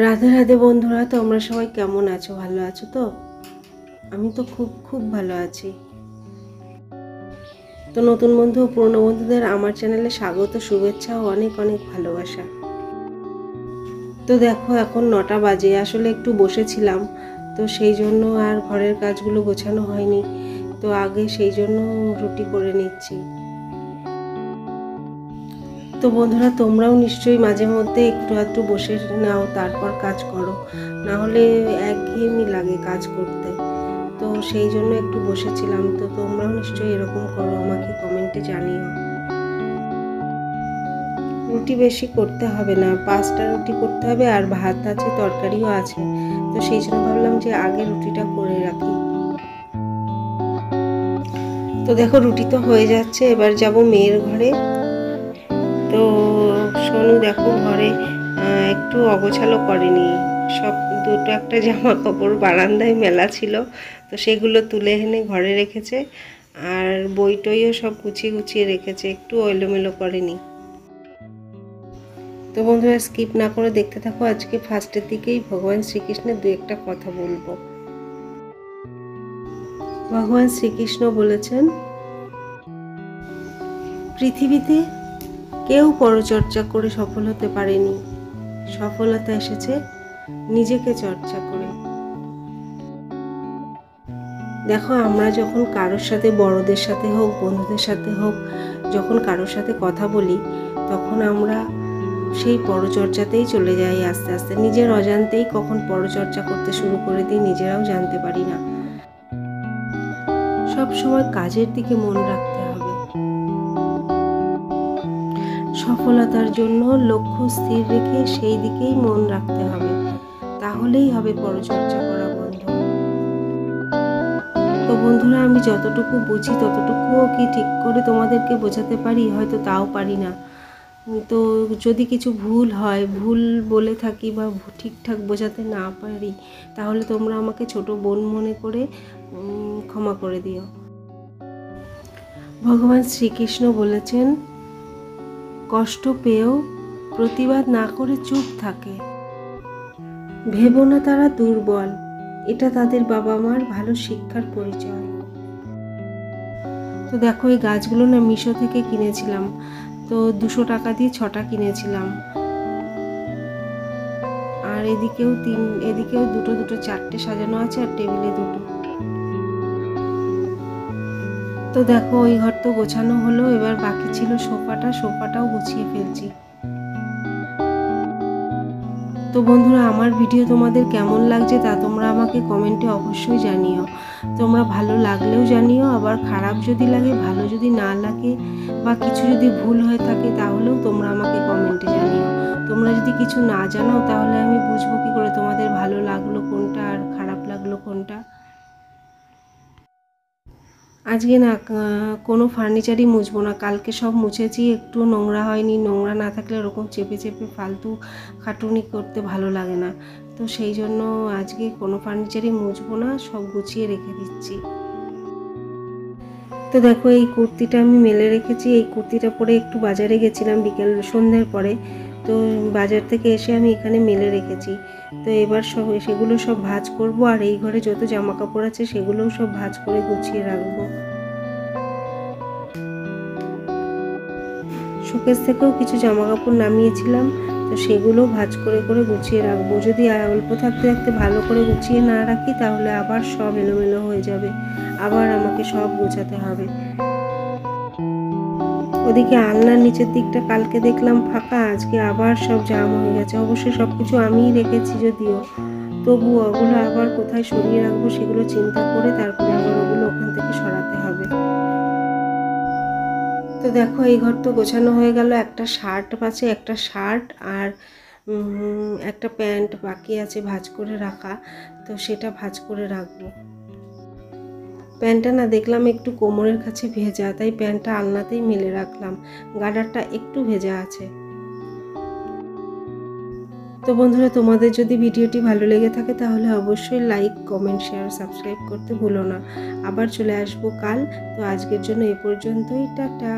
রাধে রাধে বন্ধুরা, তোমরা সবাই কেমন আছো? ভালো আছো তো? আমি তো খুব ভালো আছি। তো নতুন বন্ধু ও পুরনো বন্ধুদের আমার চ্যানেলে স্বাগত, শুভেচ্ছা ও অনেক অনেক ভালোবাসা। তো দেখো এখন 9টা বাজে, আসলে একটু বসেছিলাম, তো সেই জন্য আর ঘরের কাজগুলো গোছানো হয়নি। তো আগে সেই জন্য রুটি করে নিচ্ছি। তো বন্ধুরা, তোমরাও নিশ্চয়ই মাঝে মধ্যে একটু আধটু বসে নাও, তারপর কাজ করো, না হলে একঘেয়েমি লাগে কাজ করতে। তো সেই জন্য একটু বসেছিলাম। তো তোমরাও নিশ্চয়ই এরকম করো, আমাকে কমেন্টে জানিও। রুটি বেশি করতে হবে না, 5টা রুটি করতে হবে, আর ভাত আছে, তরকারিও আছে। তো সেই জন্য ভাবলাম যে আগে রুটিটা করে রাখি। তো দেখো রুটি তো হয়ে যাচ্ছে, এবার যাব মেয়ের ঘরে। তো সোনু দেখো ঘরে একটু অগোছালো করেনি, সব দুটো একটা জামা কাপড় বারান্দায় মেলা ছিল, তো সেগুলো তুলে এনে ঘরে রেখেছে। আর বই টইও সব গুছিয়ে গুছিয়ে রেখেছে, একটু এলোমেলো করেনি। তো বন্ধুরা, স্কিপ না করে দেখতে থাকো। আজকে ফার্স্টের দিকেই ভগবান শ্রীকৃষ্ণের দু একটা কথা বলবো। ভগবান শ্রীকৃষ্ণ বলেছেন, পৃথিবীতে কেউ পরচর্চা করে সফল হতে পারেনি, সফলতা এসেছে নিজেকে চর্চা করে। দেখো আমরা যখন কারোর সাথে, বড়দের সাথে হোক, বন্ধুদের সাথে হোক, যখন কারোর সাথে কথা বলি, তখন আমরা সেই পরচর্চাতেই চলে যাই আস্তে আস্তে। নিজের অজান্তেই কখন পরচর্চা করতে শুরু করে দিই, নিজেরাও জানতে পারি না। সব সময় কাজের দিকে মন রাখতে হবে। সফলতার জন্য লক্ষ্য স্থির রেখে সেই দিকেই মন রাখতে হবে, তাহলেই হবে পরচর্চা করা বন্ধ। তো বন্ধুরা, আমি যতটুকু বুঝি ততটুকুও কি ঠিক করে তোমাদেরকে বোঝাতে পারি? হয়তো তাও পারি না। তো যদি কিছু ভুল হয়, ভুল বলে থাকি বা ঠিকঠাক বোঝাতে না পারি, তাহলে তোমরা আমাকে ছোট বোন মনে করে ক্ষমা করে দিও। ভগবান শ্রীকৃষ্ণ বলেছেন, কষ্ট পেয়েও প্রতিবাদ না করে চুপ থাকে। ভেবো না তারা দুর্বল, এটা তাদের বাবা মার ভালো শিক্ষার পরিচয়। তো দেখো এই গাছগুলো না মিশো থেকে কিনেছিলাম, তো 200 টাকা দিয়ে 6টা কিনেছিলাম। আর এদিকেও দুটো 4টে সাজানো আছে, আর টেবিলে 2টো। তো দেখো ওই ঘর তো গোছানো হলো, এবার বাকি ছিল সোফাটাও গুছিয়ে ফেলছি। তো বন্ধুরা, আমার ভিডিও তোমাদের কেমন লাগছে তা তোমরা আমাকে কমেন্টে অবশ্যই জানিও। তোমরা ভালো লাগলেও জানিও, আবার খারাপ যদি লাগে, ভালো যদি না লাগে, বা কিছু যদি ভুল হয়ে থাকে, তাহলেও তোমরা আমাকে কমেন্টে জানিও। তোমরা যদি কিছু না জানাও, তাহলে আমি বুঝবো কি করে তোমাদের ভালো লাগলো কোনটা আর খারাপ লাগলো কোনটা। আজকে না কোনো ফার্নিচারই মুছবো না, কালকে সব মুছেছি, একটু নোংরা হয়নি। নোংরা না থাকলে ওরকম চেপে চেপে ফালতু খাটুনি করতে ভালো লাগে না। তো সেই জন্য আজকে কোনো ফার্নিচারই মুছবো না, সব গুছিয়ে রেখে দিচ্ছি। তো দেখো এই কুর্তিটা আমি মেলে রেখেছি। এই কুর্তিটা পরে একটু বাজারে গেছিলাম সন্ধ্যের পরে, তো বাজার থেকে এসে আমি এখানে মেলে রেখেছি। তো এবার সেগুলো সব ভাঁজ করব, আর এই ঘরে যত জামা কাপড় আছে সেগুলোও সব ভাঁজ করে গুছিয়ে রাখবো। শোকেস থেকেও কিছু জামা কাপড় নামিয়েছিলাম, তো সেগুলো ভাঁজ করে করে গুছিয়ে রাখবো। যদি অল্প থাকতে থাকতে ভালো করে গুছিয়ে না রাখি, তাহলে আবার সব এলোমেলো হয়ে যাবে, আবার আমাকে সব গোছাতে হবে। ওদিকে আলনার নিচের দিকটা কালকে দেখলাম ফাঁকা, আজকে আবার সব জাম হয়ে গেছে। অবশ্যই সব কিছু আমিই রেখেছি যদিও, তবু ওগুলো আবার কোথায় সরিয়ে রাখবো সেগুলো চিন্তা করে তারপরে আবার ওগুলো ওখান থেকে সরাতে হবে। তো দেখো এই ঘর তো গোছানো হয়ে গেল। একটা শার্ট আছে, একটা শার্ট আর একটা প্যান্ট বাকি আছে ভাঁজ করে রাখা, তো সেটা ভাঁজ করে রাখবো। প্যান্টটা না দেখলাম একটু কোমরের কাছে ভেজা, তাই প্যান্টটা আলনাতেই মেলে রাখলাম। গার্ডারটা একটু ভেজা আছে। তো বন্ধুরা, তোমাদের যদি ভিডিওটি ভালো লেগে থাকে তাহলে অবশ্যই লাইক, কমেন্ট, শেয়ার, সাবস্ক্রাইব করতে ভুলো না। আবার চলে আসবো কাল। তো আজকের জন্য এ পর্যন্তই, টাটা।